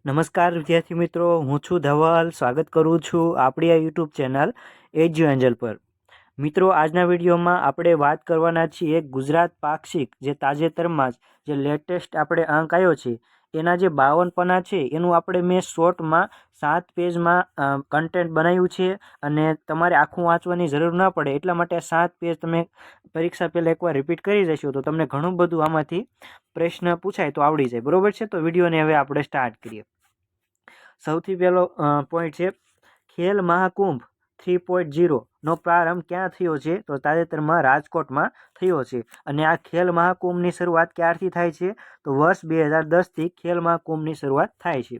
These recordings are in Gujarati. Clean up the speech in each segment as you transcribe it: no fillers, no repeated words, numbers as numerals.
નમસ્કાર વિદ્યાર્થી મિત્રો, હું છું ધવલ. સ્વાગત કરું છું આપણી આ યુટ્યુબ ચેનલ એજ્યુ એન્જલ પર. મિત્રો, આજના વિડીયોમાં આપણે વાત કરવાના છીએ ગુજરાત પાક્ષિક જે તાજેતરમાં જ જે લેટેસ્ટ આપણે અંક આવ્યો છે એના જે 52 પાના છે એનું આપણે મેં શોર્ટમાં 7 પેજમાં કન્ટેન્ટ બનાવ્યું છે અને તમારે આખું વાંચવાની જરૂર ન પડે એટલા માટે 7 પેજ તમે પરીક્ષા પહેલાં એકવાર રિપીટ કરી જશો તો તમને ઘણું બધું આમાંથી પ્રશ્ન પૂછાય તો આવડી જાય. બરોબર છે? તો વિડીયોને હવે આપણે સ્ટાર્ટ કરીએ. સૌથી પહેલો પોઈન્ટ છે ખેલ મહાકુંભ 3.0 નો પ્રારંભ ક્યાં થયો છે? તો તાજેતરમાં રાજકોટમાં થયો છે. અને આ ખેલ મહાકુંભની શરૂઆત ક્યારથી થાય છે? તો વર્ષ 2010થી ખેલ મહાકુંભની શરૂઆત થાય છે.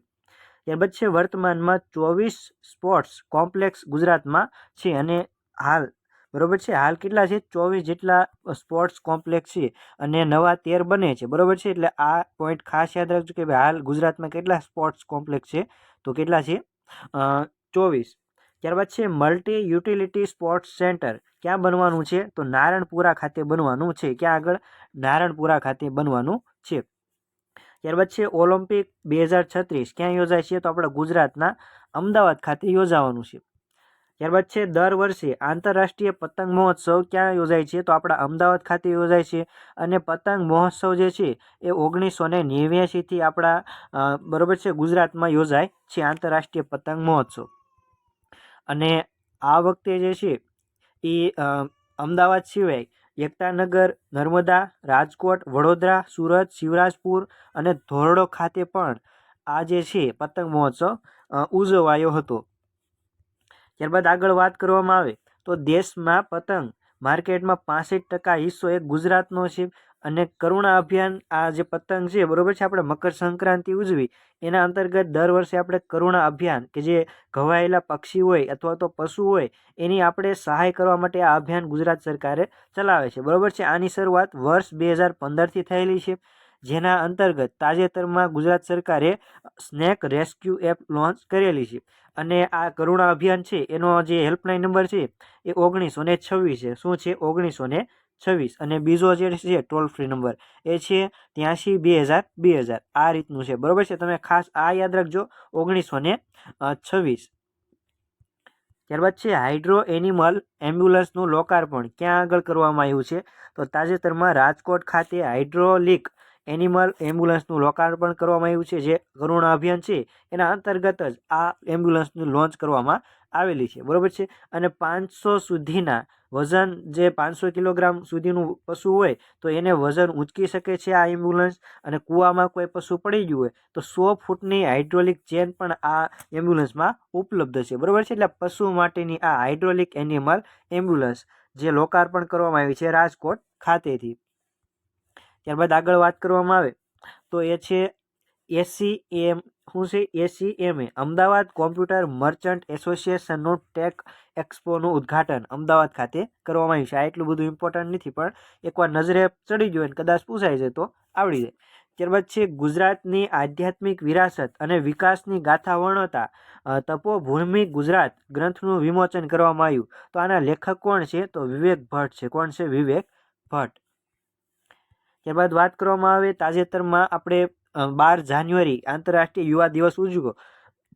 ત્યારબાદ છે વર્તમાનમાં 24 સ્પોર્ટ્સ કોમ્પ્લેક્સ ગુજરાતમાં છે અને હાલ બરોબર છે હાલ કેટલા છે? 24 જેટલા સ્પોર્ટ્સ કોમ્પ્લેક્સ છે અને નવા 13 બને છે. બરોબર છે? એટલે આ પોઈન્ટ ખાસ યાદ રાખજો કે ભાઈ હાલ ગુજરાતમાં કેટલા સ્પોર્ટ્સ કોમ્પ્લેક્સ છે? તો કેટલા છે? 24. ત્યારબાદ છે મલ્ટી યુટિલિટી સ્પોર્ટ્સ સેન્ટર ક્યાં બનવાનું છે? તો નારણપુરા ખાતે બનવાનું છે. ક્યાં આગળ? નારણપુરા ખાતે બનવાનું છે. ત્યારબાદ છે ઓલિમ્પિક 2036 ક્યાં યોજાય છે? તો આપણા ગુજરાતના અમદાવાદ ખાતે યોજાવાનું છે. ત્યારબાદ છે દર વર્ષે આંતરરાષ્ટ્રીય પતંગ મહોત્સવ ક્યાં યોજાય છે? તો આપણા અમદાવાદ ખાતે યોજાય છે. અને પતંગ મહોત્સવ જે છે એ 1989થી આપણા બરોબર છે ગુજરાતમાં યોજાય છે આંતરરાષ્ટ્રીય પતંગ મહોત્સવ. અને આ વખતે જે છે એ અમદાવાદ સિવાય એકતાનગર, નર્મદા, રાજકોટ, વડોદરા, સુરત, શિવરાજપુર અને ધોરડો ખાતે પણ આ જે છે પતંગ મહોત્સવ ઉજવાયો હતો. ત્યારબાદ આગળ વાત કરવામાં આવે તો દેશમાં પતંગ માર્કેટમાં 65% હિસ્સો એક ગુજરાતનો છે. અને કરુણા અભિયાન આ જે પતંગ છે બરોબર છે આપણે મકર સંક્રાંતિ ઉજવી એના અંતર્ગત દર વર્ષે આપણે કરુણા અભિયાન કે જે ઘવાયેલા પક્ષી હોય અથવા તો પશુ હોય એની આપણે સહાય કરવા માટે આ અભિયાન ગુજરાત સરકારે ચલાવે છે. બરોબર છે? આની શરૂઆત વર્ષ 2015થી થયેલી છે, જેના અંતર્ગત તાજેતરમાં ગુજરાત સરકારે સ્નેક રેસ્ક્યુ એપ લોન્ચ કરેલી છે. અને આ કરુણા અભિયાન છે એનો જે હેલ્પલાઇન નંબર છે એ 1926 છે. શું છે? 1926. અને બીજો જે છે ટોલ ફ્રી નંબર એ છે 83 2000 આ રીતનું છે. બરોબર છે? તમે ખાસ આ યાદ રાખજો, 1926. ત્યારબાદ છે હાઇડ્રો એનિમલ એમ્બ્યુલન્સનું લોકાર્પણ ક્યાં આગળ કરવામાં આવ્યું છે? તો તાજેતરમાં રાજકોટ ખાતે હાઇડ્રોલિક એનિમલ એમ્બ્યુલન્સનું લોકાર્પણ કરવામાં આવ્યું છે. જે કરુણા અભિયાન છે એના અંતર્ગત જ આ એમ્બ્યુલન્સનું લોન્ચ કરવામાં આવેલી છે. બરોબર છે? અને 500 સુધીના વજન જે 500 કિલોગ્રામ સુધીનું પશુ હોય તો એને વજન ઊંચકી શકે છે આ એમ્બ્યુલન્સ. અને કૂવામાં કોઈ પશુ પડી ગયું હોય તો 100 ફૂટની હાઇડ્રોલિક ચેન પણ આ એમ્બ્યુલન્સમાં ઉપલબ્ધ છે. બરોબર છે? એટલે પશુ માટેની આ હાઇડ્રોલિક એનિમલ એમ્બ્યુલન્સ જે લોકાર્પણ કરવામાં આવી છે રાજકોટ ખાતેથી. ત્યારબાદ આગળ વાત કરવામાં આવે તો એ છે એસીએમ શું છે? એસીએમએ અમદાવાદ કોમ્પ્યુટર મર્ચન્ટ એસોસિએશનનું ટેક એક્સપોનું ઉદ્ઘાટન અમદાવાદ ખાતે કરવામાં આવ્યું છે. આ એટલું બધું ઇમ્પોર્ટન્ટ નથી પણ એકવાર નજરે ચડી ગયું અને કદાચ પૂછાય છે તો આવડી જાય. ત્યારબાદ છે ગુજરાતની આધ્યાત્મિક વિરાસત અને વિકાસની ગાથા વર્ણવતા તપોભૂમિ ગુજરાત ગ્રંથનું વિમોચન કરવામાં આવ્યું. તો આના લેખક કોણ છે? તો વિવેક ભટ્ટ છે. કોણ છે? વિવેક ભટ્ટ. ત્યારબાદ વાત કરવામાં આવે તાજેતરમાં આપણે 12 જાન્યુઆરી આંતરરાષ્ટ્રીય યુવા દિવસ ઉજવ્યો.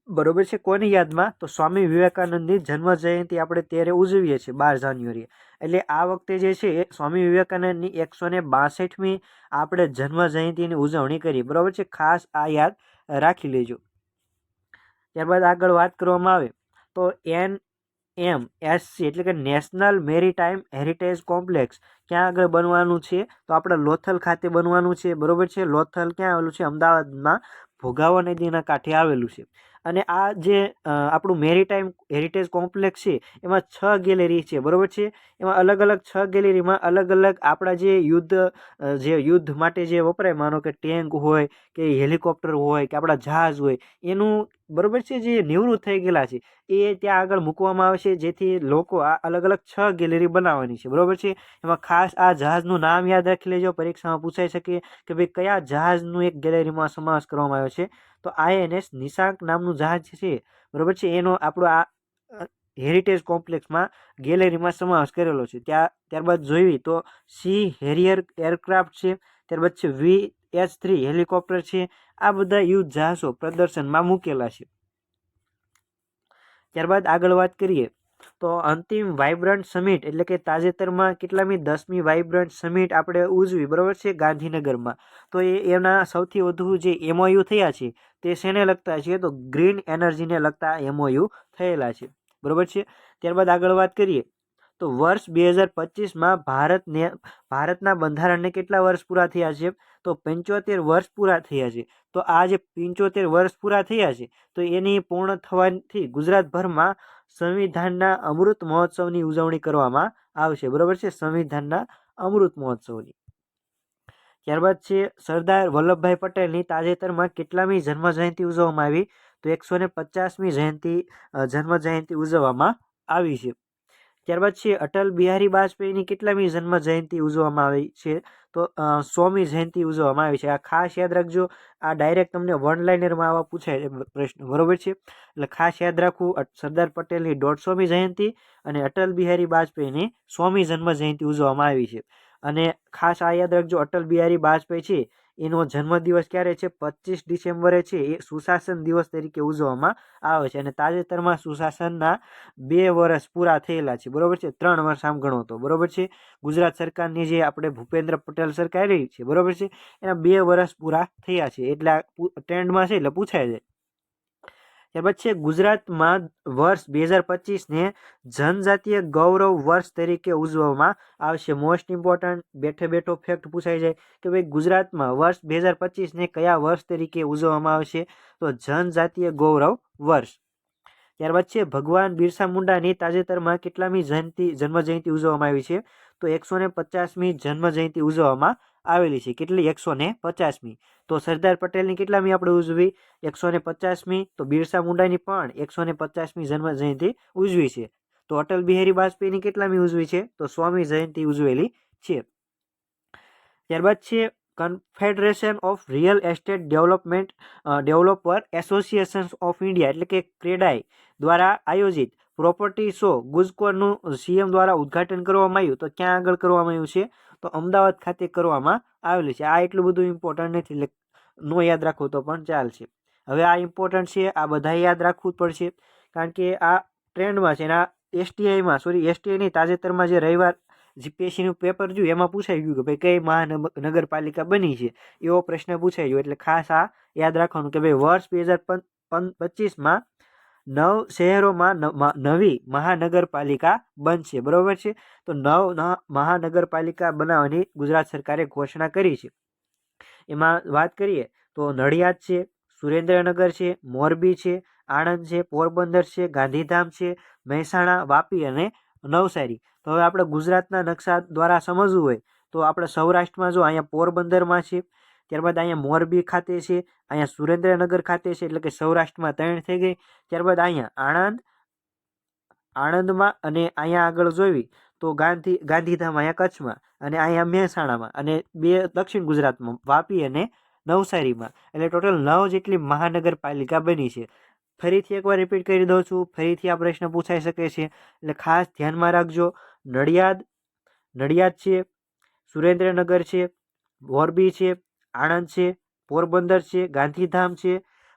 બરોબર છે? કોની યાદમાં? તો સ્વામી વિવેકાનંદની જન્મ જયંતિ આપણે ત્યારે ઉજવીએ છીએ 12 જાન્યુઆરીએ. એટલે આ વખતે જે છે એ સ્વામી વિવેકાનંદની 162મી આપણે જન્મ જયંતિની ઉજવણી કરી. બરોબર છે? ખાસ આ યાદ રાખી લેજો. ત્યારબાદ આગળ વાત કરવામાં આવે તો NMSC એટલે કે નેશનલ મેરીટાઈમ હેરિટેજ કોમ્પ્લેક્સ ક્યાં આગળ બનવાનું છે? તો આપણે લોથલ ખાતે બનવાનું છે. બરોબર છે? લોથલ ક્યાં આવેલું છે? અમદાવાદમાં ભોગાવો નદીના કાંઠે આવેલું છે. અને આ જે આપણું મેરીટાઈમ હેરિટેજ કોમ્પ્લેક્સ છે એમાં 6 ગેલેરી છે. બરોબર છે? એમાં અલગ અલગ 6 ગેલેરીમાં અલગ અલગ આપણા જે યુદ્ધ માટે જે વપરાય, માનો કે ટેન્ક હોય કે હેલિકોપ્ટર હોય કે આપણા જહાજ હોય એનું બરોબર છે જે નિવૃત્ત થઈ ગયેલા છે એ ત્યાં આગળ મૂકવામાં આવે છે, જેથી લોકો આ અલગ અલગ 6 ગેલેરી બનાવવાની છે. બરોબર છે? એમાં ખાસ આ જહાજનું નામ યાદ રાખી લેજો, પરીક્ષામાં પૂછાઈ શકે કે ભાઈ કયા જહાજનું એક ગેલેરીમાં સમાવેશ કરવામાં આવ્યો છે. તો INS નિશાંક નામનું જહાજ છે. બરોબર છે? એનો આપણો આ હેરિટેજ કોમ્પ્લેક્સમાં ગેલેરીમાં સમાવેશ કરેલો છે. ત્યારબાદ જોઈએ તો સી હેરિયર એરક્રાફ્ટ છે. ત્યારબાદ છે H-3 હેલિકોપ્ટર છે. આ બધા યુદ્ધ જહાજો પ્રદર્શનમાં મૂકેલા છે. ત્યારબાદ આગળ વાત કરીએ તો અંતિમ વાઇબ્રન્ટ સમિટ એટલે કે તાજેતરમાં કેટલામી 10મી વાઇબ્રન્ટ સમિટ આપણે ઉજવી, બરાબર છે, ગાંધીનગરમાં. તો એના સૌથી વધુ જે MOU થયા છે તે શેને લગતા છે? તો ગ્રીન એનર્જીને લગતા MOU થયેલા છે, બરાબર છે. ત્યારબાદ આગળ વાત કરીએ તો વર્ષ 2025માં ભારતના બંધારણને કેટલા વર્ષ પૂરા થયા છે? તો 75 વર્ષ પૂરા થયા છે. તો આ જે 75 વર્ષ પૂરા થયા છે તો એની પૂર્ણ થવાથી ગુજરાતભરમાં સંવિધાનના અમૃત મહોત્સવની ઉજવણી કરવામાં આવશે, બરાબર છે, સંવિધાનના અમૃત મહોત્સવની. ત્યારબાદ છે સરદાર વલ્લભભાઈ પટેલની તાજેતરમાં કેટલામી જન્મ જયંતિ ઉજવવામાં આવી? તો 150મી જન્મ જયંતિ ઉજવવામાં આવી છે. ત્યારબાદ છે અટલ બિહારી વાજપેયીની કેટલામી જન્મ જયંતિ ઉજવવામાં આવી છે? તો 100મી જયંતિ ઉજવવામાં આવી છે. આ ખાસ યાદ રાખજો, આ ડાયરેક્ટ તમને વન લાઇનરમાં આવા પૂછાય પ્રશ્ન, બરોબર છે. એટલે ખાસ યાદ રાખવું, સરદાર પટેલની 150મી જયંતિ અને અટલ બિહારી વાજપેયીની 100મી જન્મ જયંતિ ઉજવવામાં આવી છે. અને ખાસ આ યાદ રાખજો, અટલ બિહારી વાજપેયી છે એનો જન્મદિવસ ક્યારે છે? 25 ડિસેમ્બરે છે. એ સુશાસન દિવસ તરીકે ઉજવવામાં આવે છે. અને તાજેતરમાં સુશાસનના 2 વર્ષ પૂરા થયેલા છે, બરોબર છે. 3 વર્ષ આમ ગણો તો, બરોબર છે. ગુજરાત સરકારની જે આપણે ભૂપેન્દ્ર પટેલ સરકાર રહી છે, બરોબર છે, એના 2 વર્ષ પૂરા થયા છે. એટલે ટ્રેન્ડમાં છે એટલે પૂછાય છે. ત્યારબાદ છે ગુજરાતમાં વર્ષ 2025ને જનજાતીય ગૌરવ વર્ષ તરીકે ઉજવવામાં આવશે. મોસ્ટ ઇમ્પોર્ટન્ટ બેઠો ફેક્ટ પૂછાઈ જાય કે ભાઈ ગુજરાતમાં વર્ષ 2025ને કયા વર્ષ તરીકે ઉજવવામાં આવશે? તો જનજાતીય ગૌરવ વર્ષ. ત્યારબાદ છે ભગવાન બિરસા મુંડાની તાજેતરમાં કેટલામી જન્મ જયંતિ ઉજવવામાં આવી છે? તો 150મી જન્મ જયંતિ ઉજવવામાં આવેલી છે. કેટલી? 150મી. તો સરદાર પટેલની કેટલામી આપણે ઉજવી? 150મી. તો બિરસા મુંડાની પણ 150મી જન્મ જયંતિ ઉજવી છે. તો અટલ બિહારી વાજપેયીની કેટલામી ઉજવી છે? તો 100મી જયંતિ ઉજવેલી છે. ત્યારબાદ છે confederation of real estate developer association of India એટલે કે ક્રેડાઈ દ્વારા આયોજિત પ્રોપર્ટી શો ગુજકોનનું CM દ્વારા ઉદ્ઘાટન કરવામાં આવ્યું. તો ક્યાં આગળ કરવામાં આવ્યું છે? તો અમદાવાદ ખાતે કરવામાં આવેલું છે. આ એટલું બધું ઇમ્પોર્ટન્ટ નથી એટલે નો યાદ રાખવું તો પણ ચાલશે. હવે આ ઇમ્પોર્ટન્ટ છે, આ બધા યાદ રાખવું જ પડશે કારણ કે આ ટ્રેન્ડમાં છે. અને આ એસટીઆઈની તાજેતરમાં જે રવિવાર જીપીએસસીનું પેપર જોયું એમાં પૂછાઈ ગયું કે ભાઈ કઈ મહાનગરપાલિકા બની છે, એવો પ્રશ્ન પૂછાઈ ગયો. એટલે ખાસ આ યાદ રાખવાનું કે ભાઈ વર્ષ 2025માં 9 શહેરોમાં નવી મહાનગરપાલિકા બનશે, બરોબર છે. તો 9 મહાનગરપાલિકા બનાવવાની ગુજરાત સરકારે ઘોષણા કરી છે. એમાં વાત કરીએ તો નડિયાદ છે, સુરેન્દ્રનગર છે, મોરબી છે, આણંદ છે, પોરબંદર છે, ગાંધીધામ છે, મહેસાણા, વાપી અને નવસારી. તો હવે આપણે ગુજરાતના નકશા દ્વારા સમજવું હોય તો આપણે સૌરાષ્ટ્રમાં જો અહીંયા પોરબંદરમાં છે, ત્યારબાદ અહીંયા મોરબી ખાતે છે, અહીંયા સુરેન્દ્રનગર ખાતે છે, એટલે કે સૌરાષ્ટ્રમાં 3 થઈ ગઈ. ત્યારબાદ અહીંયા આણંદમાં અને અહીંયા આગળ જોઈ તો ગાંધીધામ અહીંયા કચ્છમાં અને અહીંયા મહેસાણામાં અને 2 દક્ષિણ ગુજરાતમાં વાપી અને નવસારીમાં. એટલે ટોટલ 9 જેટલી મહાનગરપાલિકા બની છે. ફરીથી એકવાર રિપીટ કરી દઉં છું, ફરીથી આ પ્રશ્ન પૂછાઈ શકે છે એટલે ખાસ ધ્યાનમાં રાખજો. નડિયાદ છે, સુરેન્દ્રનગર છે, મોરબી છે, આણંદ છે, પોરબંદર છે, ગાંધીધામ છે,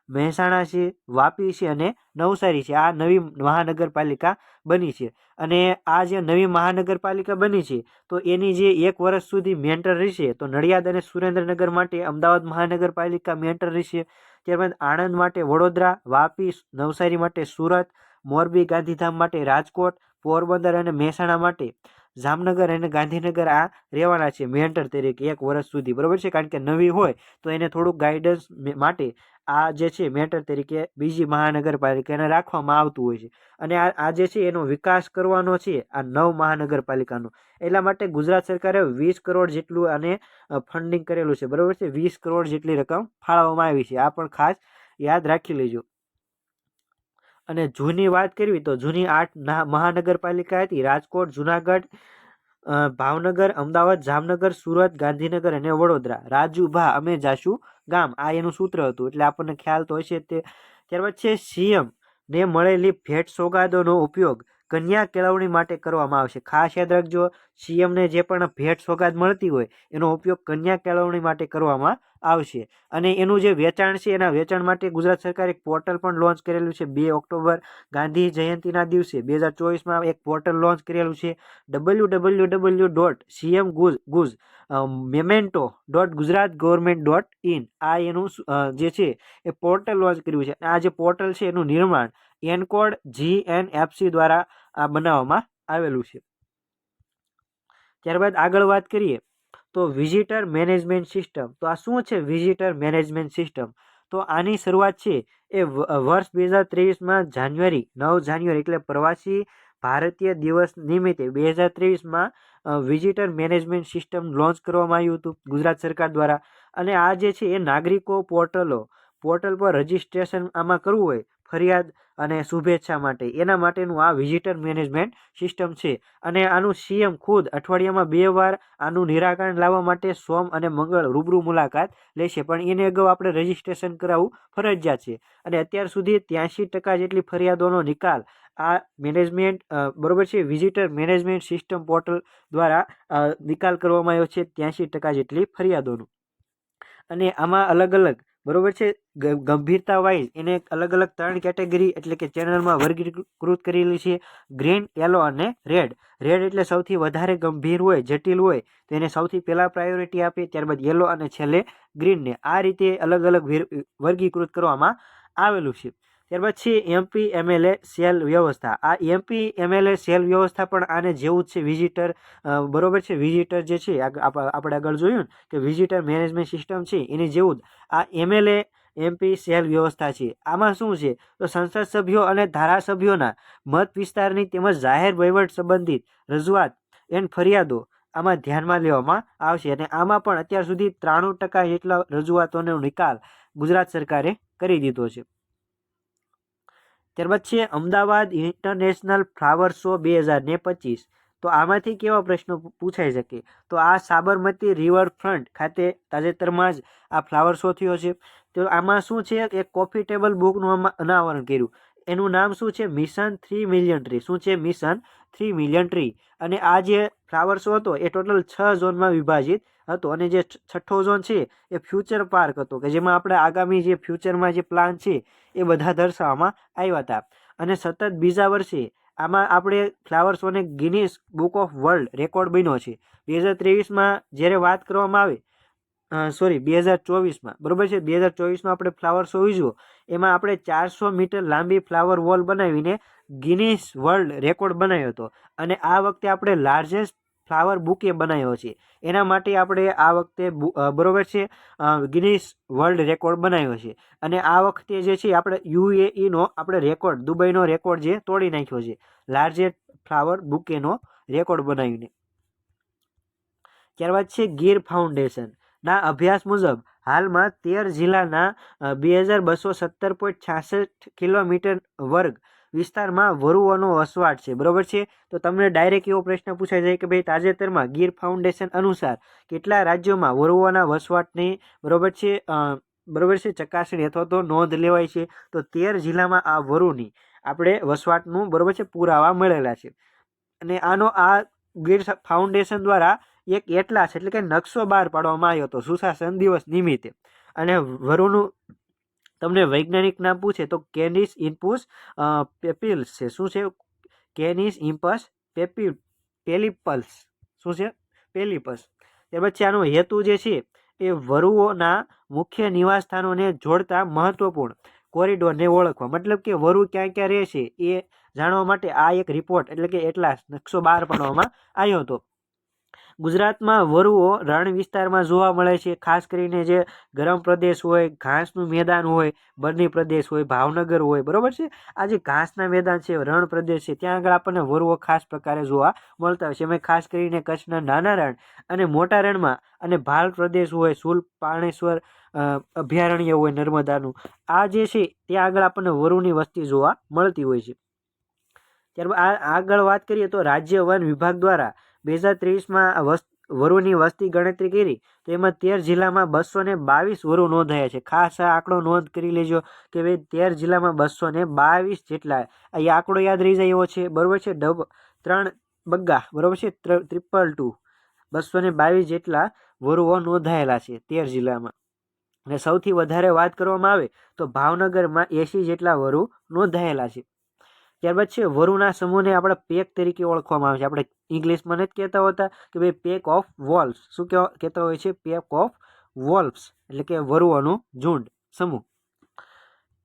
મહેસાણા છે, વાપી છે અને નવસારી છે. આ નવી મહાનગરપાલિકા બની છે. અને આ જે નવી મહાનગરપાલિકા બની છે તો એની જે 1 વર્ષ સુધી મેન્ટર રહેશે તો નડિયાદ અને સુરેન્દ્રનગર માટે અમદાવાદ મહાનગરપાલિકા મેન્ટર રહેશે. ત્યારબાદ આણંદ માટે વડોદરા, વાપી, નવસારી માટે સુરત, મોરબી, ગાંધીધામ માટે રાજકોટ, પોરબંદર અને મહેસાણા માટે જામનગર અને ગાંધીનગર આ રહેવાના છે મેન્ટર તરીકે 1 વર્ષ સુધી, બરોબર છે. કારણ કે નવી હોય તો એને થોડુંક ગાઈડન્સ માટે આ જે છે મેન્ટર તરીકે બીજી મહાનગરપાલિકાને રાખવામાં આવતું હોય છે. અને આ જે છે એનો વિકાસ કરવાનો છે આ 9 મહાનગરપાલિકાનો. એટલા માટે ગુજરાત સરકારે 20 કરોડ જેટલું અને ફંડિંગ કરેલું છે, બરોબર છે. 20 કરોડ જેટલી રકમ ફાળવવામાં આવી છે. આ પણ ખાસ યાદ રાખી લેજો. અને જૂની વાત કરવી તો જૂની 8 મહાનગરપાલિકા હતી: રાજકોટ, જુનાગઢ, ભાવનગર, અમદાવાદ, જામનગર, સુરત, ગાંધીનગર અને વડોદરા. રાજુ ભા અમે જાશું ગામ, આ એનું સૂત્ર હતું એટલે આપણને ખ્યાલ તો હશે તે. ત્યારબાદ છે CM ને મળેલી ભેટ સોગાદોનો ઉપયોગ કન્યા કેળવણી માટે કરવામાં આવશે. ખાસ યાદ રાખજો, સીએમને જે પણ ભેટ સોગાદ મળતી હોય એનો ઉપયોગ કન્યા કેળવણી માટે કરવામાં આવશે. અને એનું જે વેચાણ છે એના વેચાણ માટે ગુજરાત સરકારે એક પોર્ટલ પણ લોન્ચ કરેલું છે. 2 ઓક્ટોબર ગાંધી જયંતિના દિવસે 2024માં એક પોર્ટલ લોન્ચ કરેલું છે, www.cmguz.memento.gujaratgovernment.in. આ એનું જે છે એ પોર્ટલ લોન્ચ કર્યું છે. આ જે પોર્ટલ છે એનું નિર્માણ એનકોડ GNFC દ્વારા આ બનાવવામાં આવેલું છે. ત્યારબાદ આગળ વાત કરીએ તો વિઝિટર મેનેજમેન્ટ સિસ્ટમ. તો આ શું છે વિઝિટર મેનેજમેન્ટ સિસ્ટમ? તો આની શરૂઆત છે એ વર્ષ 2023માં 9 જાન્યુઆરી એટલે પ્રવાસી ભારતીય દિવસ નિમિત્તે 2023માં વિઝિટર મેનેજમેન્ટ સિસ્ટમ લોન્ચ કરવામાં આવ્યું હતું ગુજરાત સરકાર દ્વારા. અને આ જે છે એ નાગરિકો પોર્ટલ પર રજિસ્ટ્રેશન આમાં કરવું હોય ફરિયાદ અને શુભેચ્છા માટે, એના માટેનું આ વિઝિટર મેનેજમેન્ટ સિસ્ટમ છે. અને આનું સીએમ ખુદ અઠવાડિયામાં 2 વાર આનું નિરાકરણ લાવવા માટે સોમ અને મંગળ રૂબરૂ મુલાકાત લેશે, પણ એને અગાઉ આપણે રજિસ્ટ્રેશન કરાવવું ફરજિયાત છે. અને અત્યાર સુધી 83% જેટલી ફરિયાદોનો નિકાલ આ મેનેજમેન્ટ બરોબર છે વિઝિટર મેનેજમેન્ટ સિસ્ટમ પોર્ટલ દ્વારા નિકાલ કરવામાં આવ્યો છે 83% જેટલી ફરિયાદોનું. અને આમાં અલગ અલગ બરોબર છે ગંભીરતા વાઇઝ એને અલગ અલગ 3 કેટેગરી એટલે કે ચેનલમાં વર્ગીકૃત કરેલી છે: ગ્રીન, યલો અને રેડ. રેડ એટલે સૌથી વધારે ગંભીર હોય, જટિલ હોય તો એને સૌથી પહેલા પ્રાયોરિટી આપે, ત્યારબાદ યલો અને છેલ્લે ગ્રીનને. આ રીતે અલગ અલગ વર્ગીકૃત કરવામાં આવેલું છે. ત્યારબાદ છે MP-MLA સેલ વ્યવસ્થા. આ MP-MLA સેલ વ્યવસ્થા પણ આને જેવું જ છે વિઝિટર બરોબર છે વિઝિટર જે છે આપણે આગળ જોયું ને કે વિઝિટર મેનેજમેન્ટ સિસ્ટમ છે એની જેવું જ આ MLA MP સેલ વ્યવસ્થા છે. આમાં શું છે તો સંસદ સભ્યો અને ધારાસભ્યોના મત વિસ્તારની તેમજ જાહેર વહીવટ સંબંધિત રજૂઆત એન્ડ ફરિયાદો આમાં ધ્યાનમાં લેવામાં આવશે. અને આમાં પણ અત્યાર સુધી 93% જેટલા રજૂઆતોનો નિકાલ ગુજરાત સરકારે કરી દીધો છે. ત્યારબાદ છે અમદાવાદ ઇન્ટરનેશનલ ફ્લાવર શો 2025. તો આમાંથી કેવા પ્રશ્નો પૂછાઈ શકે? તો આ સાબરમતી રિવરફ્રન્ટ ખાતે તાજેતરમાં જ આ ફ્લાવર શો થયો છે. તો આમાં શું છે એક કોફી ટેબલ બુકનું અનાવરણ કર્યું. એનું નામ શું છે? Mission 3 million tree. શું છે? Mission 3 million tree. અને આ જે ફ્લાવર શો હતો એ ટોટલ 6 ઝોનમાં વિભાજિત હતો. અને જે 6થો ઝોન છે એ ફ્યુચર પાર્ક હતો કે જેમાં આપણે આગામી જે ફ્યુચરમાં જે પ્લાન છે એ બધા દર્શાવવામાં આવ્યા હતા. અને સતત બીજા વર્ષે આમાં આપણે ફ્લાવર શોને Guinness book of world record બન્યો છે. 2023માં જ્યારે વાત કરવામાં આવે 2024માં બરોબર છે 2024માં આપણે ફ્લાવર શો યોજ્યો એમાં આપણે 400 મીટર લાંબી ફ્લાવર વોલ બનાવીને ગિનીસ વર્લ્ડ રેકોર્ડ બનાવ્યો હતો. અને આ વખતે આપણે લાર્જેસ્ટ ફ્લાવર બુકે બનાવ્યો છે. એના માટે આપણે આ વખતે બરોબર છે ગિનીસ વર્લ્ડ રેકોર્ડ બનાવ્યો છે. અને આ વખતે જે છે આપણે UAEનો આપણે રેકોર્ડ દુબઈનો રેકોર્ડ જે તોડી નાખ્યો છે લાર્જેસ્ટ ફ્લાવર બુકેનો રેકોર્ડ બનાવીને. ત્યારબાદ છે ગીર ફાઉન્ડેશન ના અભ્યાસ મુજબ હાલમાં 13 જિલ્લાના 2217.66 કિલોમીટર વર્ગ વિસ્તારમાં વરુઓનો વસવાટ છે. બરોબર છે. તો તમને ડાયરેક્ટ એવો પ્રશ્ન પૂછાઈ જાય કે ભાઈ તાજેતરમાં ગીર ફાઉન્ડેશન અનુસાર કેટલા રાજ્યોમાં વરુઓના વસવાટની બરોબર છે ચકાસણી અથવા તો નોંધ લેવાય છે? તો 13 જિલ્લામાં આ વરુની આપણે વસવાટનું બરોબર છે પુરાવા મળેલા છે. અને આનો આ ગીર ફાઉન્ડેશન દ્વારા એક એટલાસ એટલે કે નકશો બહાર પાડવામાં આવ્યો હતો સુશાસન દિવસ નિમિત્તે. અને વરુનું તમને વૈજ્ઞાનિક નામ પૂછે તો કેનિસ ઇમ્પસ પેપિલ્સ છે. શું છે? કેનિસ ઇમ્પસ પેલિપલ્સ. શું છે? પેલિપસ. ત્યારબાદ છે આનો હેતુ જે છે એ વરુઓના મુખ્ય નિવાસ સ્થાનોને જોડતા મહત્વપૂર્ણ કોરિડોરને ઓળખવા, મતલબ કે વરુ ક્યાં ક્યાં રહે છે એ જાણવા માટે આ એક રિપોર્ટ એટલે કે એટલાસ નકશો બહાર પાડવામાં આવ્યો હતો. ગુજરાતમાં વરુઓ રણ વિસ્તારમાં જોવા મળે છે. ખાસ કરીને જે ગરમ પ્રદેશ હોય, ઘાસનું મેદાન હોય, બરની પ્રદેશ હોય, ભાવનગર હોય બરોબર છે. આ જે ઘાસના મેદાન છે, રણ પ્રદેશ છે, ત્યાં આગળ આપણને વરુઓ ખાસ પ્રકારે જોવા મળતા હોય છે. એમાં ખાસ કરીને કચ્છના નાના રણ અને મોટા રણમાં અને ભાલ પ્રદેશ હોય, સુલ પાણેશ્વર અભયારણ્ય હોય નર્મદાનું, આ જે છે ત્યાં આગળ આપણને વરુની વસ્તી જોવા મળતી હોય છે. ત્યારબાદ આગળ વાત કરીએ તો રાજ્ય વન વિભાગ દ્વારા 2023માં વરુની વસ્તી ગણતરી કરી તો એમાં 13 જિલ્લામાં 222 વરુ નોંધાયા છે. ખાસ આ આંકડો નોંધ કરી લેજો કે ભાઈ 13 જિલ્લામાં 222 જેટલા. આ આંકડો યાદ રહી જાય એવો છે બરોબર છે. 3 બગ્ગા, બરાબર છે, 222 જેટલા વરુઓ નોંધાયેલા છે 13 જિલ્લામાં. અને સૌથી વધારે વાત કરવામાં આવે તો ભાવનગરમાં 80 જેટલા વરુ નોંધાયેલા છે. ત્યારબાદ છે વરુના સમૂહને આપણે પેક તરીકે ઓળખવામાં આવે છે. આપણે ઇંગ્લિશમાં નથી કહેતા હોતા કે ભાઈ પેક ઓફ વોલ્વ્સ. શું કહેતા હોય છે? પેક ઓફ વોલ્વ્સ એટલે કે વરુઓનું ઝુંડ, સમૂહ.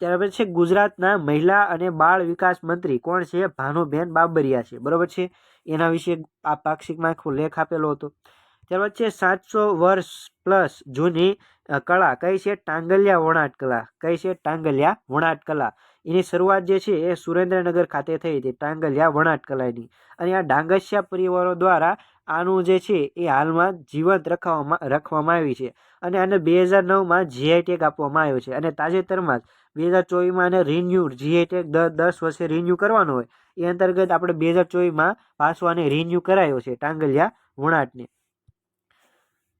ત્યારબાદ છે ગુજરાતના મહિલા અને બાળ વિકાસ મંત્રી કોણ છે? ભાનુબેન બાબરિયા છે, બરોબર છે. એના વિશે આ પાક્ષિકમાં આખો લેખ આપેલો હતો. ત્યારબાદ છે 700 વર્ષ પ્લસ જૂની કળા કઈ છે? ટાંગલિયા વણાટ કલા. કઈ છે? ટાંગલિયા વણાટ કલા. એની શરૂઆત જે છે એ સુરેન્દ્રનગર ખાતે થઈ હતી, ટાંગલિયા વણાટ કલાની. અને આ ડાંગસિયા પરિવારો દ્વારા આનું જે છે એ હાલમાં જીવંત રાખવામાં આવી છે. અને આને 2009માં જીઆઈ ટેગ આપવામાં આવ્યો છે. અને તાજેતરમાં જ 2024માં આને રિન્યુ જીઆઈ ટેગ 10 વર્ષે રિન્યુ કરવાનો હોય એ અંતર્ગત આપણે 2024માં પાછો આને રિન્યુ કરાયો છે ટાંગલિયા વણાટને.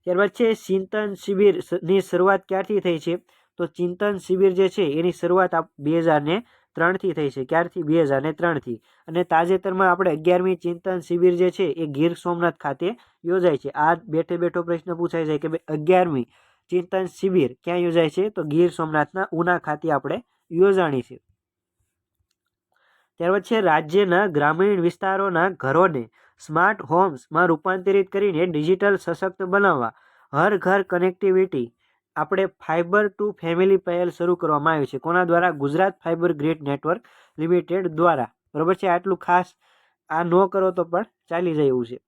ત્યારબાદ છે ચિંતન શિબિરની શરૂઆત ક્યારથી થઈ છે? તો ચિંતન શિબિર જે છે એની શરૂઆત 2003થી થઈ છે. ક્યારથી? 2003થી. અને તાજેતરમાં આપણે 11મી ચિંતન શિબિર જે છે એ ગીર સોમનાથ ખાતે યોજાય છે. આ બેઠો પ્રશ્ન પૂછાય છે કે ભાઈ 11મી ચિંતન શિબિર ક્યાં યોજાય છે? તો ગીર સોમનાથના ઉના ખાતે આપણે યોજાણી છે. ત્યારબાદ છે રાજ્યના ગ્રામીણ વિસ્તારોના ઘરોને સ્માર્ટ હોમ્સમાં રૂપાંતરિત કરીને ડિજિટલ સશક્ત બનાવવા હર ઘર કનેક્ટિવિટી આપણે ફાઇબર ટુ ફેમિલી પહેલ શરૂ કરવામાં આવી છે. કોના દ્વારા? Gujarat fibre grid network limited દ્વારા, બરોબર છે. આટલું ખાસ આ ન કરો તો પણ ચાલી જાય એવું છે.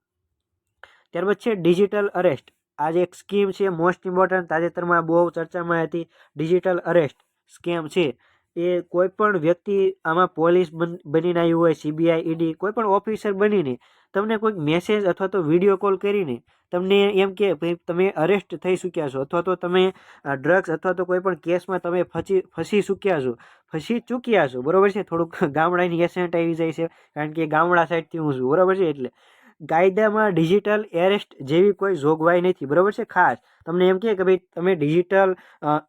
ત્યારબાદ છે ડિજિટલ અરેસ્ટ. આ જે એક સ્કીમ છે મોસ્ટ ઇમ્પોર્ટન્ટ, તાજેતરમાં બહુ ચર્ચામાં હતી. ડિજિટલ અરેસ્ટ સ્કેમ છે એ કોઈ પણ વ્યક્તિ આમાં પોલીસ બનીને આવ્યું હોય, સીબીઆઈ, ઈડી, કોઈ પણ ઓફિસર બનીને તમને કોઈક મેસેજ અથવા તો વિડીયો કોલ કરીને તમને એમ કે ભાઈ તમે અરેસ્ટ થઈ ચૂક્યા છો, અથવા તો તમે ડ્રગ્સ અથવા તો કોઈ પણ કેસમાં તમે ફસી ચૂક્યા છો, બરોબર છે. થોડુંક ગામડાની એસેન્ટ આવી જાય છે કારણ કે ગામડા સાઈડથી હું છું, બરોબર છે. એટલે કાયદામાં ડિજિટલ એરેસ્ટ જેવી કોઈ જોગવાઈ નથી, બરોબર છે. ખાસ તમને એમ કે ભાઈ તમે ડિજિટલ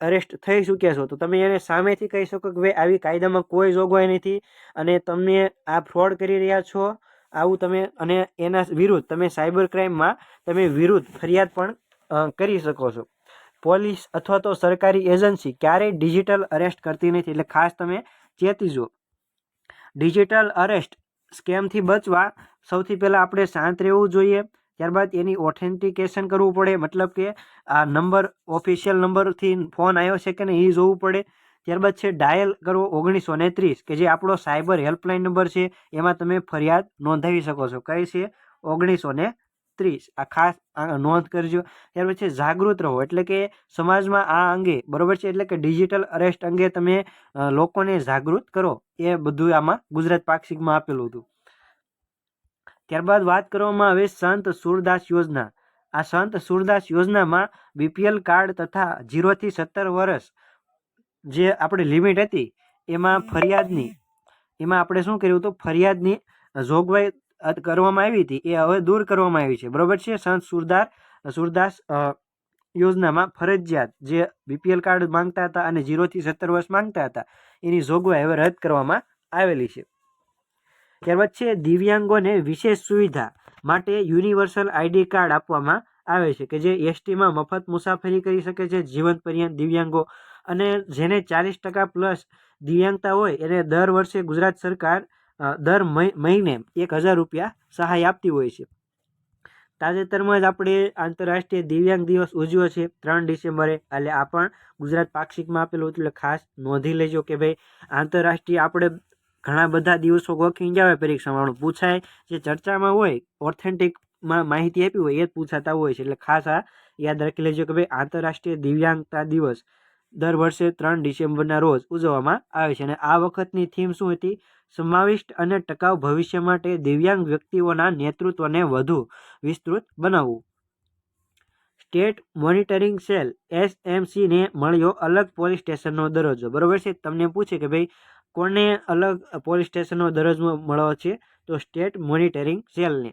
અરેસ્ટ થઈ ચૂક્યા છો તો તમે એને સામેથી કહી શકો કે ભાઈ આવી કાયદામાં કોઈ જોગવાઈ નથી અને તમને આ ફ્રોડ કરી રહ્યા છો આવું તમે, અને એના વિરુદ્ધ તમે સાયબર ક્રાઇમમાં તમે વિરુદ્ધ ફરિયાદ પણ કરી શકો છો. પોલીસ અથવા તો સરકારી એજન્સી ક્યારેય ડિજિટલ અરેસ્ટ કરતી નથી, એટલે ખાસ તમે ચેતીજો. ડિજિટલ અરેસ્ટ સ્કેમથી બચવા સૌથી પહેલાં આપણે શાંત રહેવું જોઈએ. ત્યારબાદ એની ઓથેન્ટિકેશન કરવું પડે, મતલબ કે આ નંબર ઓફિશિયલ નંબરથી ફોન આવ્યો છે કે નહીં એ જોવું પડે. ત્યારબાદ છે ડાયલ કરવો 1930 કે જે આપણો સાયબર હેલ્પલાઇન નંબર છે, એમાં તમે ફરિયાદ નોંધાવી શકો છો. કઈ છે? 1930. આ ખાસ નોંધ કરજો. ત્યાર પછી જાગૃત રહો, એટલે કે સમાજમાં આ અંગે, બરોબર છે, એટલે કે ડિજિટલ અરેસ્ટ અંગે તમે લોકોને જાગૃત કરો. એ બધું આમાં ગુજરાત પાક્ષિકમાં આપેલું હતું. ત્યારબાદ વાત કરવામાં આવે સંત સુરદાસ યોજના. આ સંત સુરદાસ યોજનામાં બીપીએલ કાર્ડ તથા 0 થી 17 વર્ષ જે આપણે લિમિટ હતી એમાં આપણે શું કર્યું હતું? ફરિયાદની જોગવાઈ કરવામાં આવી હતી એ હવે દૂર કરવામાં આવી છે, બરોબર છે. સંત સુરદાસ યોજનામાં ફરજિયાત જે બીપીએલ કાર્ડ માંગતા હતા અને 0 થી 17 વર્ષ માંગતા હતા એની જોગવાઈ હવે રદ કરવામાં આવેલી છે. ત્યારબાદ છે દિવ્યાંગોને વિશેષ સુવિધા માટે યુનિવર્સલ આઈડી કાર્ડ આપવામાં આવે છે કે જે એસટીમાં મફત મુસાફરી કરી શકે છે જીવન પર્યંત દિવ્યાંગો. અને જેને 40% પ્લસ દિવ્યાંગતા હોય એને દર વર્ષે ગુજરાત સરકાર દર મહિને 1000 રૂપિયા સહાય આપતી હોય છે. તાજેતરમાં જ આપણે આંતરરાષ્ટ્રીય દિવ્યાંગ દિવસ ઉજવ્યો છે 3 ડિસેમ્બરે, એટલે આ પણ ગુજરાત પાક્ષિકમાં આપેલું હતું, એટલે ખાસ નોંધી લેજો કે ભાઈ આંતરરાષ્ટ્રીય આપણે ઘણા બધા દિવસો ગોખીને જાવે પરીક્ષામાં પૂછાય, જે ચર્ચામાં હોય ઓથેન્ટિકમાં માહિતી આપી હોય એ જ પૂછાતા હોય છે. એટલે ખાસ આ યાદ રાખી લેજો કે ભાઈ આંતરરાષ્ટ્રીય દિવ્યાંગતા દિવસ દર વર્ષે 3 ડિસેમ્બરના રોજ ઉજવવામાં આવે છે. અને આ વખતની થીમ શું હતી? સમાવિષ્ટ અને ટકાઉ ભવિષ્ય માટે દિવ્યાંગ વ્યક્તિઓના નેતૃત્વને વધુ વિસ્તૃત બનાવવું. સ્ટેટ મોનિટરિંગ સેલ SMCને મળ્યો અલગ પોલીસ સ્ટેશનનો દરજ્જો, બરોબર છે. તમને પૂછે કે ભાઈ કોને અલગ પોલીસ સ્ટેશનનો દરજ્જો મળ્યો છે? તો સ્ટેટ મોનિટરિંગ સેલને.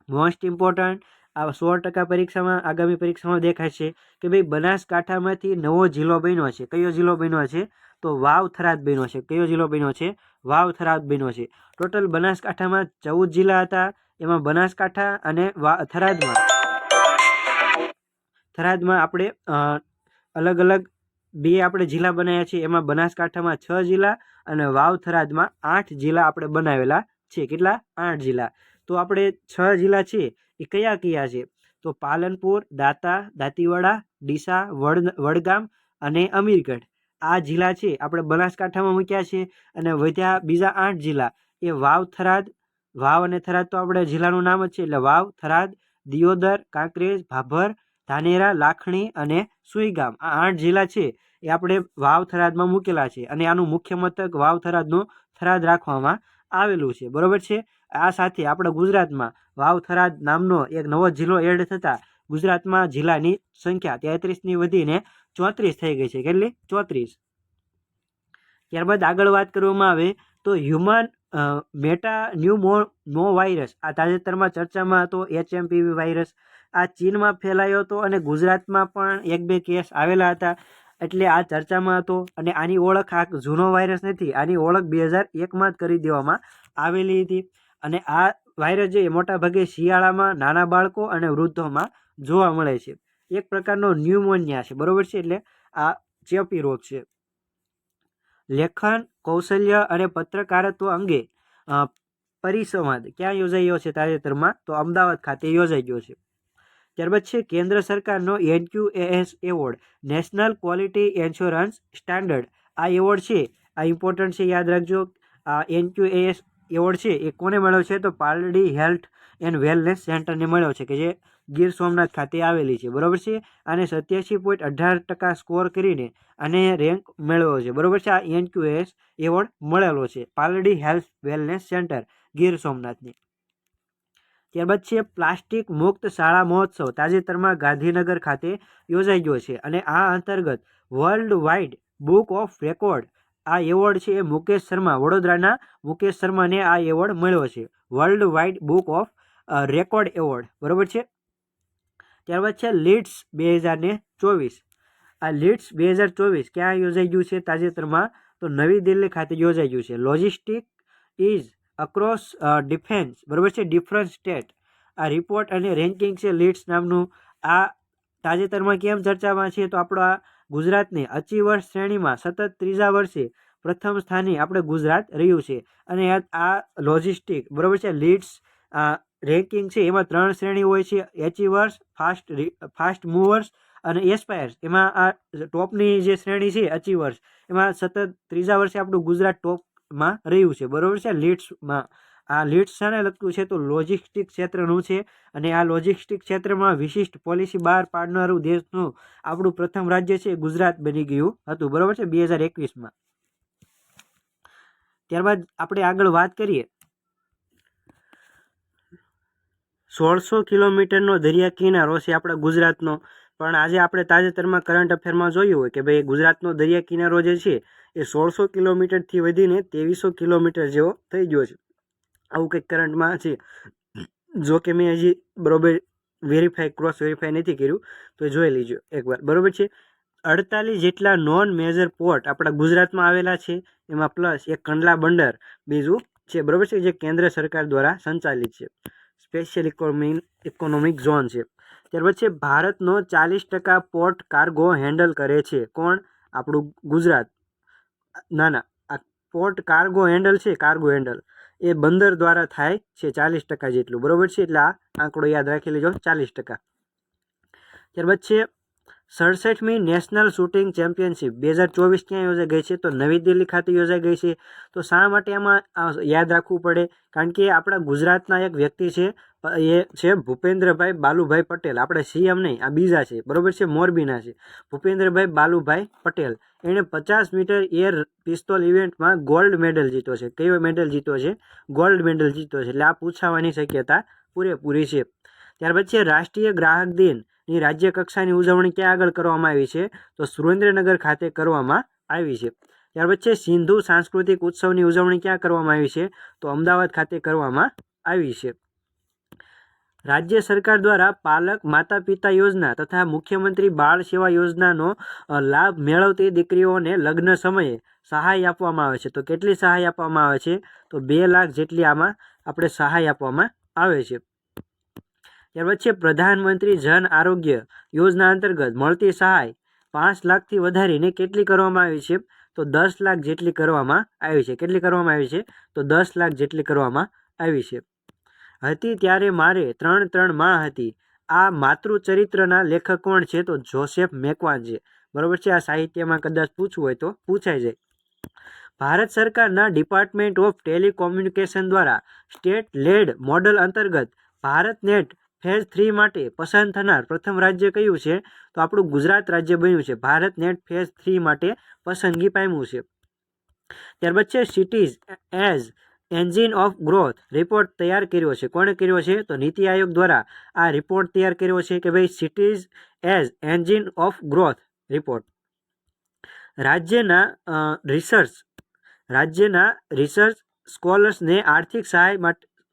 મોસ્ટ ઇમ્પોર્ટન્ટ આ 100% પરીક્ષામાં આગામી પરીક્ષામાં દેખાશે કે ભાઈ બનાસકાંઠામાંથી નવો જિલ્લો બન્યો છે. કયો જિલ્લો બન્યો છે? તો વાવ થરાદ બન્યો છે. કયો જિલ્લો બન્યો છે? વાવ થરાદ બન્યો છે. ટોટલ બનાસકાંઠામાં 14 જિલ્લા હતા. એમાં બનાસકાંઠા અને થરાદમાં આપણે અલગ અલગ 2 આપણે જિલ્લા બનાવ્યા છે. એમાં બનાસકાંઠામાં 6 જિલ્લા અને વાવ થરાદમાં 8 જિલ્લા આપણે બનાવેલા છે. કેટલા? 8 જિલ્લા. તો આપણે 6 જિલ્લા છે એ કયા કયા છે? તો પાલનપુર, દાંતા, દાંતીવાડા, ડીસા, વડગામ અને અમીરગઢ આ જિલ્લા છે આપણે બનાસકાંઠામાં મૂક્યા છે. અને વધ્યા બીજા 8 જિલ્લા એ વાવ થરાદ, વાવ અને થરાદ તો આપણે જિલ્લાનું નામ જ છે એટલે વાવ, થરાદ, દિયોદર, કાંકરેજ, ભાભર, ધાનેરા, લાખણી અને સુઈગામ આ 8 જિલ્લા છે એ આપણે વાવ થરાદમાં મૂકેલા છે. અને આનું મુખ્ય મથક વાવ થરાદનું થરાદ રાખવામાં આવેલું છે. બરોબર છે. આ સાથે આપણા ગુજરાતમાં વાવ થરાદ નામનો એક નવો જિલ્લો એડ થતાં ગુજરાતમાં જિલ્લાની સંખ્યા 33ની વધીને 34 થઈ ગઈ છે. કેટલી? 34. ત્યારબાદ આગળ વાત કરવામાં આવે તો હ્યુમન મેટાન્યુમોનો વાયરસ આ તાજેતરમાં ચર્ચામાં હતો. HMPV વાયરસ આ ચીનમાં ફેલાયો હતો અને ગુજરાતમાં પણ 1-2 કેસ આવેલા હતા એટલે આ ચર્ચામાં હતો. અને આની ઓળખ આ જૂનો વાયરસ નથી, આની ઓળખ 2001માં જ કરી દેવામાં આવેલી હતી. અને આ વાયરસ જે મોટાભાગે શિયાળામાં નાના બાળકો અને વૃદ્ધોમાં જોવા મળે છે. એક પ્રકારનો ન્યુમોનિયા છે. બરોબર છે. એટલે આ ચેપી રોગ છે. લેખન કૌશલ્ય અને પત્રકારત્વ અંગે પરિસંવાદ ક્યાં યોજાયો છે તાજેતરમાં? તો અમદાવાદ ખાતે યોજાઈ ગયો છે. ત્યારબાદ છે કેન્દ્ર સરકારનો NQAS award, national quality assurance standard. આ એવોર્ડ છે આ ઇમ્પોર્ટન્ટ છે, યાદ રાખજો. આ NQAS એવોર્ડ છે એ કોને મળ્યો છે? તો પાલડી હેલ્થ એન્ડ વેલનેસ સેન્ટરને મળ્યો છે કે જે ગીર સોમનાથ ખાતે આવેલી છે. બરોબર છે. આને 87.18% સ્કોર કરીને આને રેન્ક મેળવ્યો છે. બરોબર છે. આ NQAS એવોર્ડ મળેલો છે Paldi health wellness centre Gir સોમનાથની. ત્યારબાદ છે પ્લાસ્ટિક મુક્ત શાળા મહોત્સવ તાજેતરમાં ગાંધીનગર ખાતે યોજાઈ ગયો છે. અને આ અંતર્ગત world wide book of record આ એવોર્ડ છે એ મુકેશ શર્મા, વડોદરાના મુકેશ શર્માને આ એવોર્ડ મળ્યો છે. World wide book of record award. બરોબર છે. ત્યારબાદ છે લીડ્સ 2024. આ લીડ્સ 2024 ક્યાં યોજાઈ ગયું છે તાજેતરમાં? તો નવી દિલ્હી ખાતે યોજાઈ ગયું છે. Logistic is across defence. બરોબર છે. ડિફરન્ટ સ્ટેટ આ રિપોર્ટ અને રેન્કિંગ છે લીડ્સ નામનું. આ તાજેતરમાં કેમ ચર્ચામાં છે? તો આપણા ગુજરાતને અચીવર્સ શ્રેણીમાં સતત 3જા વર્ષે પ્રથમ સ્થાને આપણે ગુજરાત રહ્યું છે. અને આ લોજિસ્ટિક બરોબર છે લીડ્સ રેન્કિંગ છે એમાં 3 શ્રેણી હોય છે: એચીવર્સ, ફાસ્ટ મૂવર્સ અને એસ્પાયર્સ. એમાં આ ટોપની જે શ્રેણી છે અચીવર્સ એમાં સતત 3જા વર્ષે આપણું ગુજરાત ટોપમાં રહ્યું છે. બરોબર છે. લીડ્સમાં આ લીડ્સ શાને લગતું છે? તો લોજિસ્ટિક ક્ષેત્રનું છે. અને આ લોજિસ્ટિક ક્ષેત્રમાં વિશિષ્ટ પોલિસી બહાર પાડનારું દેશનું આપણું પ્રથમ રાજ્ય છે ગુજરાત બની ગયું હતું. બરોબર છે. 2021માં. ત્યારબાદ આપણે આગળ વાત કરીએ 1600 કિલોમીટરનો દરિયા કિનારો છે આપણા ગુજરાતનો. પણ આજે આપણે તાજેતરમાં કરંટ અફેરમાં જોયું હોય કે ભાઈ ગુજરાતનો દરિયા કિનારો જે છે એ 1600 કિલોમીટરથી વધીને 2300 કિલોમીટર જેવો થઈ ગયો છે. આવું કંઈક કરંટમાં છે. જો કે મેં હજી બરોબર ક્રોસ વેરીફાઈ નથી કર્યું તો એ જોઈ લીજો એકવાર. બરોબર છે. 48 જેટલા નોન મેજર પોર્ટ આપણા ગુજરાતમાં આવેલા છે. એમાં પ્લસ એક કંડલા બંદર બીજું છે. બરોબર છે. જે કેન્દ્ર સરકાર દ્વારા સંચાલિત છે. સ્પેશિયલ ઇકોનોમિક ઝોન છે. ત્યાર પછી ભારતનો 40% પોર્ટ કાર્ગો હેન્ડલ કરે છે. કોણ? આપણું ગુજરાત. આ પોર્ટ કાર્ગો હેન્ડલ છે, કાર્ગો હેન્ડલ એ બંદર દ્વારા થાય છે 40% જેટલું. બરોબર છે. એટલે આ આંકડો યાદ રાખી લેજો 40%. ત્યારબાદ છે 67મી નેશનલ શૂટિંગ ચેમ્પિયનશિપ 2024 ક્યાં યોજાઈ ગઈ છે? તો નવી દિલ્હી ખાતે યોજાઈ ગઈ છે. તો શા માટે આમાં યાદ રાખવું પડે? કારણ કે આપણા ગુજરાતના એક વ્યક્તિ છે એ છે ભૂપેન્દ્રભાઈ બાલુભાઈ પટેલ. આપણે CM નહીં, આ બીજા છે. બરોબર છે. મોરબીના છે ભૂપેન્દ્રભાઈ બાલુભાઈ પટેલ. એણે 50 મીટર એર પિસ્તોલ ઇવેન્ટમાં ગોલ્ડ મેડલ જીત્યો છે. કયો મેડલ જીત્યો છે? ગોલ્ડ મેડલ જીત્યો છે. એટલે આ પૂછાવાની શક્યતા પૂરેપૂરી છે. ત્યાર પછી રાષ્ટ્રીય ગ્રાહક દિનની રાજ્ય કક્ષાની ઉજવણી ક્યાં આગળ કરવામાં આવી છે? તો સુરેન્દ્રનગર ખાતે કરવામાં આવી છે. ત્યાર પછી સિંધુ સાંસ્કૃતિક ઉત્સવની ઉજવણી ક્યાં કરવામાં આવી છે? તો અમદાવાદ ખાતે કરવામાં આવી છે. રાજ્ય સરકાર દ્વારા પાલક માતા પિતા યોજના તથા મુખ્યમંત્રી બાળ સેવા યોજનાનો લાભ મેળવતી દીકરીઓને લગ્ન સમયે સહાય આપવામાં આવે છે. તો કેટલી સહાય આપવામાં આવે છે? તો 2 લાખ જેટલી આમાં આપણે સહાય આપવામાં આવે છે. ત્યાર પછી પ્રધાનમંત્રી જન આરોગ્ય યોજના અંતર્ગત મળતી સહાય 5 લાખથી વધારીને કેટલી કરવામાં આવી છે? તો 10 લાખ જેટલી કરવામાં આવી છે. કેટલી કરવામાં આવી છે? તો 10 લાખ જેટલી કરવામાં આવી છે. હતી ત્યારે મારે 3 માં હતી. આ માતૃચરિત્રના લેખક કોણ છે? તો જોસેફ મેકવાન છે. બરોબર છે. આ સાહિત્યમાં કદાચ પૂછવું હોય તો પૂછાઈ જાય. ભારત સરકારના ડિપાર્ટમેન્ટ ઓફ ટેલિકોમ્યુનિકેશન દ્વારા સ્ટેટ લેડ મોડલ અંતર્ગત ભારતનેટ ફેઝ 3 માટે પસંદ થનાર પ્રથમ રાજ્ય કયું છે? તો આપણું ગુજરાત રાજ્ય બન્યું છે. ભારતનેટ ફેઝ 3 માટે પસંદગી પામ્યું છે. ત્યારબાદ છે cities as engine of growth report તૈયાર કર્યો છે. કોણે કર્યો છે? તો નીતિ આયોગ દ્વારા આ રિપોર્ટ તૈયાર કર્યો છે કે ભાઈ cities as engine of growth report. રાજ્યના રિસર્ચ સ્કોલર્સને આર્થિક સહાય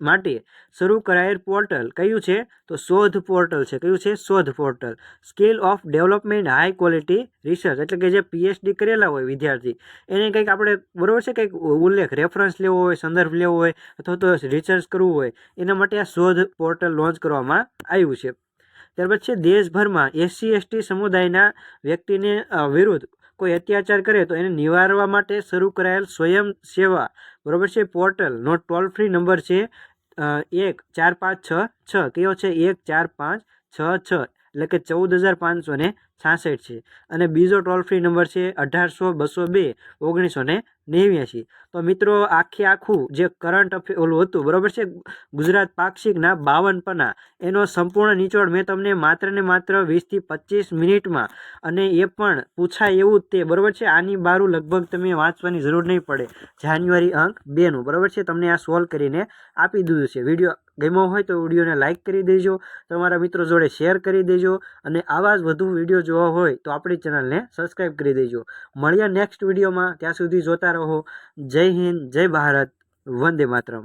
માટે શરૂ કરાયેલ પોર્ટલ કયું છે? તો શોધ પોર્ટલ છે. કયું છે? શોધ portal. Skill of development high quality research એટલે કે જે PhD કરેલા હોય વિદ્યાર્થી એને કંઈક આપણે બરોબર છે કંઈક ઉલ્લેખ રેફરન્સ લેવો હોય, સંદર્ભ લેવો હોય અથવા તો રિસર્ચ કરવું હોય એના માટે આ શોધ પોર્ટલ લોન્ચ કરવામાં આવ્યું છે. ત્યારબાદ છે દેશભરમાં SC/ST સમુદાયના વ્યક્તિને વિરુદ્ધ કોઈ અત્યાચાર કરે તો એને નિવારવા માટે શરૂ કરાયેલ સ્વયં સેવા બરોબર છે પોર્ટલનો ટોલ ફ્રી નંબર છે 14566. કયો છે? 14566 એટલે કે 14,566 છે. અને બીજો ટોલ ફ્રી નંબર છે 1800-202-1989. તો મિત્રો આખું જે કરંટ અફેર ઓલું હતું બરોબર છે ગુજરાત પાક્ષિકના 52 પન્ના એનો સંપૂર્ણ નિચોડ મેં તમને માત્ર ને માત્ર 20 થી 25 મિનિટમાં અને એ પણ પૂછાય એવું જ તે બરોબર છે. આની બારું લગભગ તમે વાંચવાની જરૂર નહીં પડે. જાન્યુઆરી અંક 2નું બરોબર છે તમને આ સોલ્વ કરીને આપી દીધું છે. વિડીયો ગમ્યો હોય તો વિડીયોને લાઇક કરી દેજો, તમારા મિત્રો જોડે શેર કરી દેજો અને આવા જ વધુ વિડીયો જોવા હોય તો આપણી ચેનલને સબસ્ક્રાઈબ કરી દેજો. મળ્યા નેક્સ્ટ વિડીયોમાં. ત્યાં સુધી જોતા રહો. જય હિન્દ, જય ભારત, વંદે માતરમ.